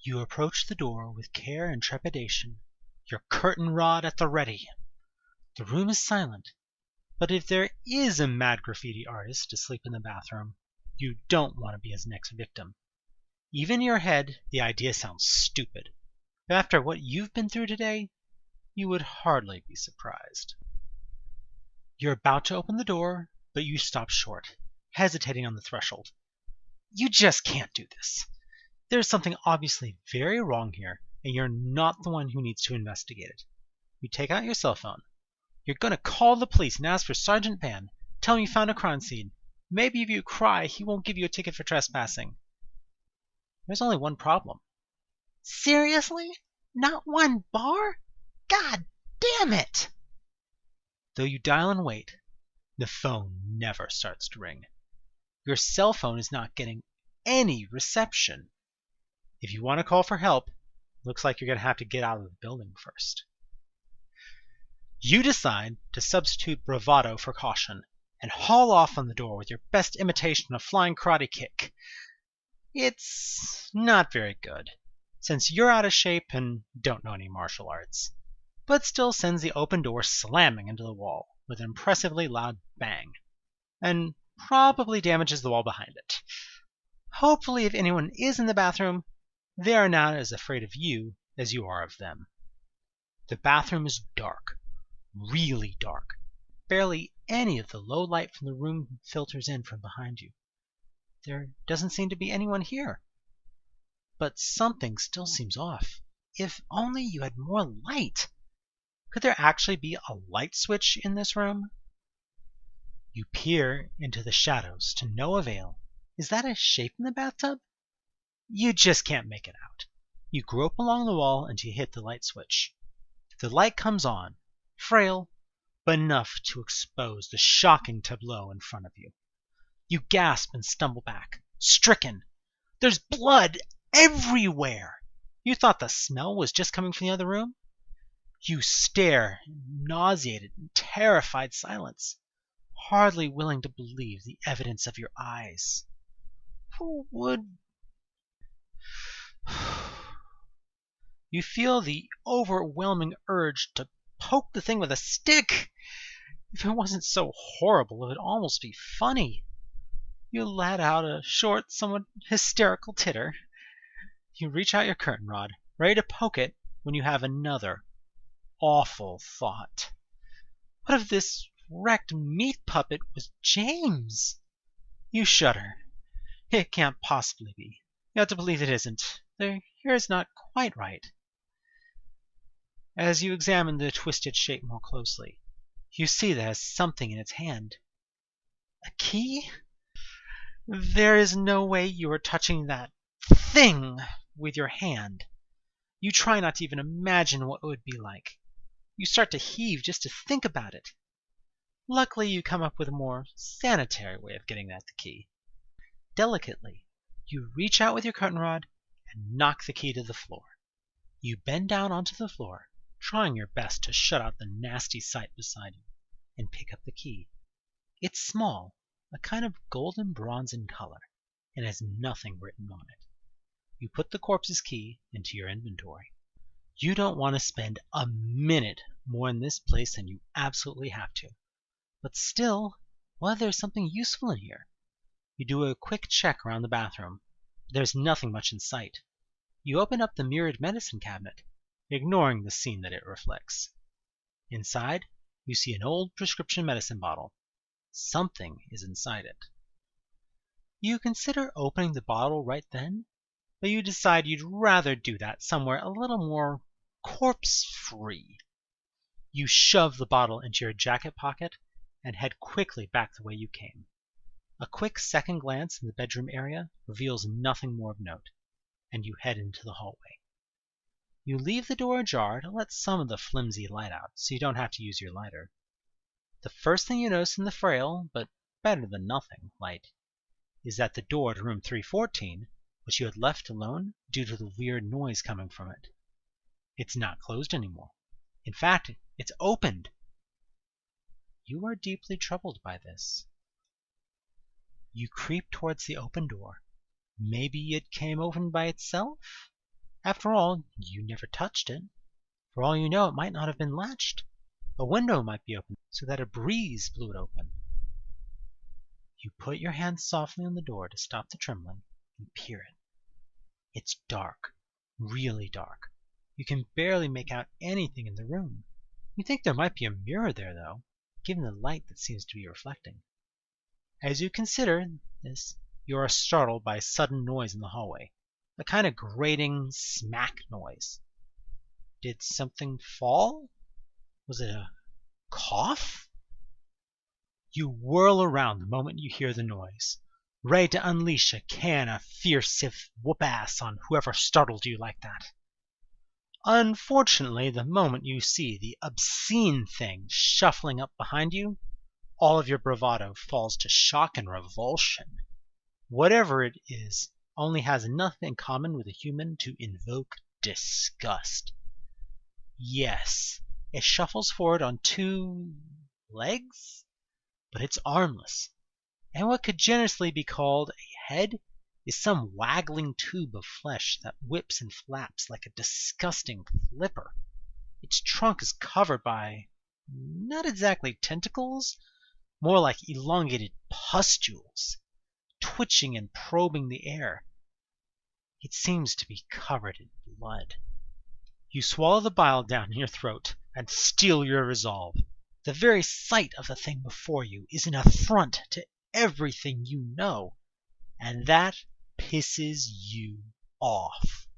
You approach the door with care and trepidation, your curtain rod at the ready. The room is silent, but if there is a mad graffiti artist asleep in the bathroom, you don't want to be his next victim. Even in your head, the idea sounds stupid. But after what you've been through today, you would hardly be surprised. You're about to open the door, but you stop short, hesitating on the threshold. You just can't do this. There's something obviously very wrong here, and you're not the one who needs to investigate it. You take out your cell phone. You're going to call the police and ask for Sergeant Van. Tell him you found a crime scene. Maybe if you cry, he won't give you a ticket for trespassing. There's only one problem. Seriously? Not one bar? God damn it! Though you dial and wait, the phone never starts to ring. Your cell phone is not getting any reception. If you want to call for help, looks like you're going to have to get out of the building first. You decide to substitute bravado for caution and haul off on the door with your best imitation of flying karate kick. It's not very good, since you're out of shape and don't know any martial arts, but still sends the open door slamming into the wall with an impressively loud bang, and probably damages the wall behind it. Hopefully, if anyone is in the bathroom, they are not as afraid of you as you are of them. The bathroom is dark, really dark. Barely any of the low light from the room filters in from behind you. There doesn't seem to be anyone here. But something still seems off. If only you had more light. Could there actually be a light switch in this room? You peer into the shadows to no avail. Is that a shape in the bathtub? You just can't make it out. You grope along the wall until you hit the light switch. The light comes on, frail, but enough to expose the shocking tableau in front of you. You gasp and stumble back, stricken. There's blood everywhere. You thought the smell was just coming from the other room? You stare in nauseated and terrified silence, hardly willing to believe the evidence of your eyes. Who would... You feel the overwhelming urge to poke the thing with a stick. If it wasn't so horrible, it would almost be funny. You let out a short, somewhat hysterical titter. You reach out your curtain rod, ready to poke it, when you have another awful thought. What if this wrecked meat puppet was James? You shudder. It can't possibly be. You have to believe it isn't. The hair is not quite right. As you examine the twisted shape more closely, you see that it has something in its hand. A key? There is no way you are touching that thing with your hand. You try not to even imagine what it would be like. You start to heave just to think about it. Luckily, you come up with a more sanitary way of getting at the key. Delicately, you reach out with your curtain rod and knock the key to the floor. You bend down onto the floor, trying your best to shut out the nasty sight beside you, and pick up the key. It's small, a kind of golden bronze in color, and has nothing written on it. You put the corpse's key into your inventory. You don't want to spend a minute more in this place than you absolutely have to. But still, what if there's something useful in here? You do a quick check around the bathroom, but there's nothing much in sight. You open up the mirrored medicine cabinet, ignoring the scene that it reflects. Inside, you see an old prescription medicine bottle. Something is inside it. You consider opening the bottle right then, but you decide you'd rather do that somewhere a little more corpse-free. You shove the bottle into your jacket pocket and head quickly back the way you came. A quick second glance in the bedroom area reveals nothing more of note, and you head into the hallway. You leave the door ajar to let some of the flimsy light out, so you don't have to use your lighter. The first thing you notice in the frail, but better than nothing, light is that the door to room 314, which you had left alone due to the weird noise coming from it, it's not closed anymore. In fact, it's opened. You are deeply troubled by this. You creep towards the open door. Maybe it came open by itself? After all, you never touched it. For all you know, it might not have been latched. A window might be open so that a breeze blew it open. You put your hand softly on the door to stop the trembling and peer in. It's dark, really dark. You can barely make out anything in the room. You think there might be a mirror there, though, given the light that seems to be reflecting. As you consider this, you are startled by a sudden noise in the hallway, a kind of grating smack noise. Did something fall? Was it a cough? You whirl around the moment you hear the noise, ready to unleash a can of fierce whoop-ass on whoever startled you like that. Unfortunately, the moment you see the obscene thing shuffling up behind you, all of your bravado falls to shock and revulsion. Whatever it is only has enough in common with a human to invoke disgust. Yes, it shuffles forward on 2 legs, but it's armless, and what could generously be called a head is some waggling tube of flesh that whips and flaps like a disgusting flipper. Its trunk is covered by, not exactly tentacles, more like elongated pustules, twitching and probing the air. It seems to be covered in blood. You swallow the bile down in your throat and steel your resolve. The very sight of the thing before you is an affront to everything you know, and that pisses you off.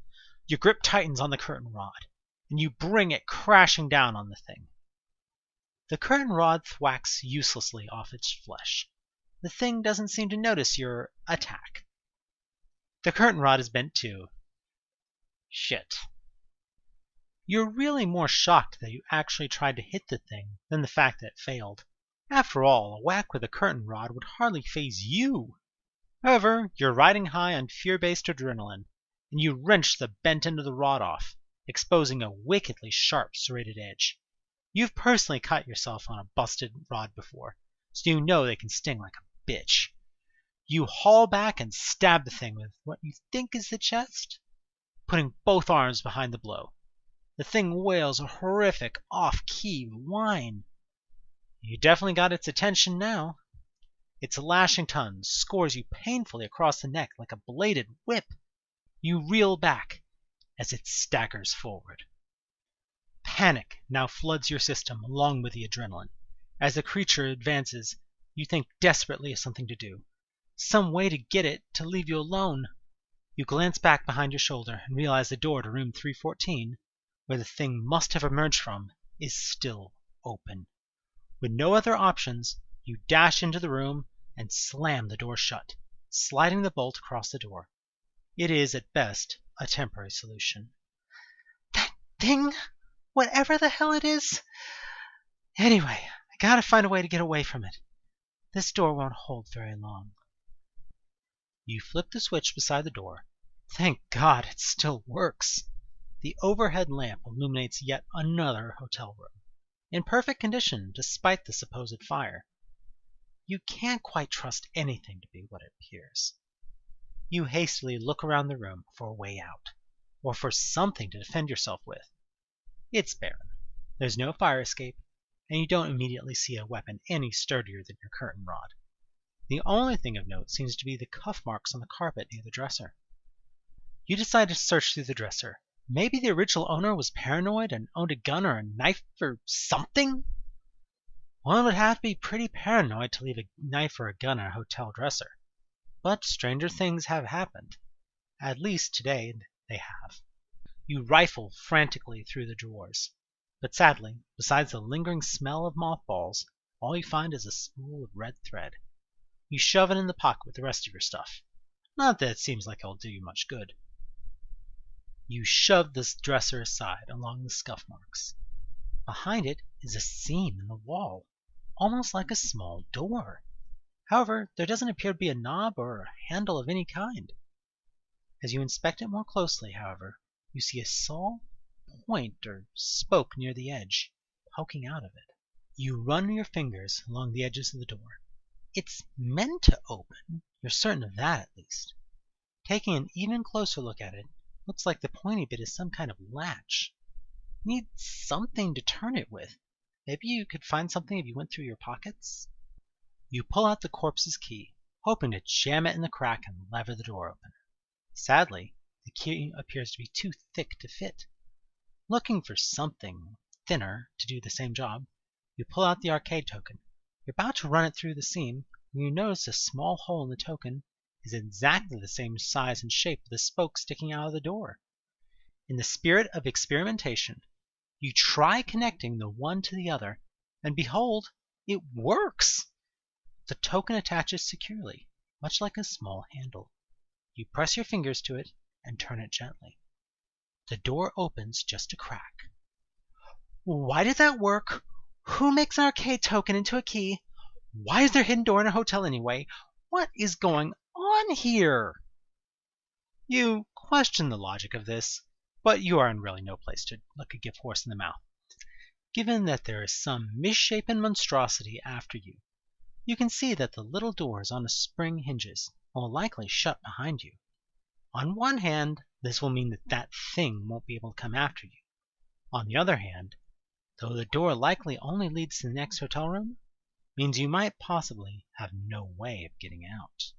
Your grip tightens on the curtain rod, and you bring it crashing down on the thing. The curtain rod thwacks uselessly off its flesh. The thing doesn't seem to notice your attack. The curtain rod is bent too. Shit. You're really more shocked that you actually tried to hit the thing than the fact that it failed. After all, a whack with a curtain rod would hardly faze you. However, you're riding high on fear-based adrenaline, and you wrench the bent end of the rod off, exposing a wickedly sharp serrated edge. You've personally cut yourself on a busted rod before, so you know they can sting like a bitch. You haul back and stab the thing with what you think is the chest, putting both arms behind the blow. The thing wails a horrific, off-key whine. You definitely got its attention now. Its lashing tongue scores you painfully across the neck like a bladed whip. You reel back as it staggers forward. Panic now floods your system along with the adrenaline. As the creature advances, you think desperately of something to do. Some way to get it to leave you alone. You glance back behind your shoulder and realize the door to room 314, where the thing must have emerged from, is still open. With no other options, you dash into the room and slam the door shut, sliding the bolt across the door. It is, at best, a temporary solution. That thing, whatever the hell it is. Anyway, I gotta find a way to get away from it. This door won't hold very long. You flip the switch beside the door. Thank God it still works. The overhead lamp illuminates yet another hotel room, in perfect condition despite the supposed fire. You can't quite trust anything to be what it appears. You hastily look around the room for a way out, or for something to defend yourself with. It's barren. There's no fire escape, and you don't immediately see a weapon any sturdier than your curtain rod. The only thing of note seems to be the cuff marks on the carpet near the dresser. You decide to search through the dresser. Maybe the original owner was paranoid and owned a gun or a knife or something? One would have to be pretty paranoid to leave a knife or a gun in a hotel dresser. But stranger things have happened. At least today they have. You rifle frantically through the drawers. But sadly, besides the lingering smell of mothballs, all you find is a spool of red thread. You shove it in the pocket with the rest of your stuff. Not that it seems like it'll do you much good. You shove this dresser aside along the scuff marks. Behind it is a seam in the wall, almost like a small door. However, there doesn't appear to be a knob or a handle of any kind. As you inspect it more closely, however, you see a small point or spoke near the edge, poking out of it. You run your fingers along the edges of the door. It's meant to open, you're certain of that at least. Taking an even closer look at it, Looks like the pointy bit is some kind of latch. You need something to turn it with. Maybe you could find something if you went through your pockets? You pull out the corpse's key, hoping to jam it in the crack and lever the door open. Sadly, the key appears to be too thick to fit. Looking for something thinner to do the same job, you pull out the arcade token. You're about to run it through the seam when you notice a small hole in the token is exactly the same size and shape of the spoke sticking out of the door. In the spirit of experimentation, you try connecting the one to the other, and behold, it works! The token attaches securely, much like a small handle. You press your fingers to it and turn it gently. The door opens just a crack. Why did that work? Who makes an arcade token into a key? Why is there a hidden door in a hotel anyway? What is going on here? You question the logic of this, but you are in really no place to look a gift horse in the mouth. Given that there is some misshapen monstrosity after you, you can see that the little doors on the spring hinges will likely shut behind you. On one hand, this will mean that that thing won't be able to come after you. On the other hand, though the door likely only leads to the next hotel room, means you might possibly have no way of getting out.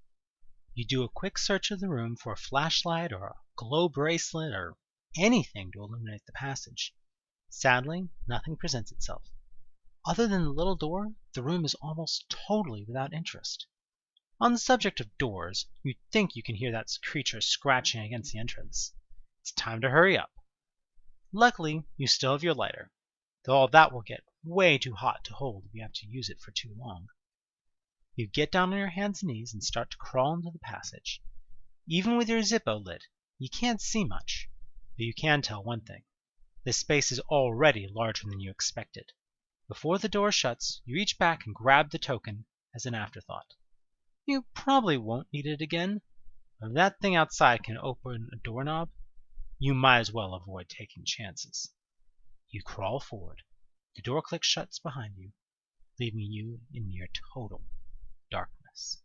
You do a quick search of the room for a flashlight or a glow bracelet or anything to illuminate the passage. Sadly, nothing presents itself. Other than the little door, the room is almost totally without interest. On the subject of doors, you think you can hear that creature scratching against the entrance. It's time to hurry up. Luckily, you still have your lighter, though all that will get way too hot to hold if you have to use it for too long. You get down on your hands and knees and start to crawl into the passage. Even with your Zippo lit, you can't see much, but you can tell one thing. This space is already larger than you expected. Before the door shuts, you reach back and grab the token as an afterthought. You probably won't need it again, but if that thing outside can open a doorknob, you might as well avoid taking chances. You crawl forward. The door clicks shut behind you, leaving you in near total darkness.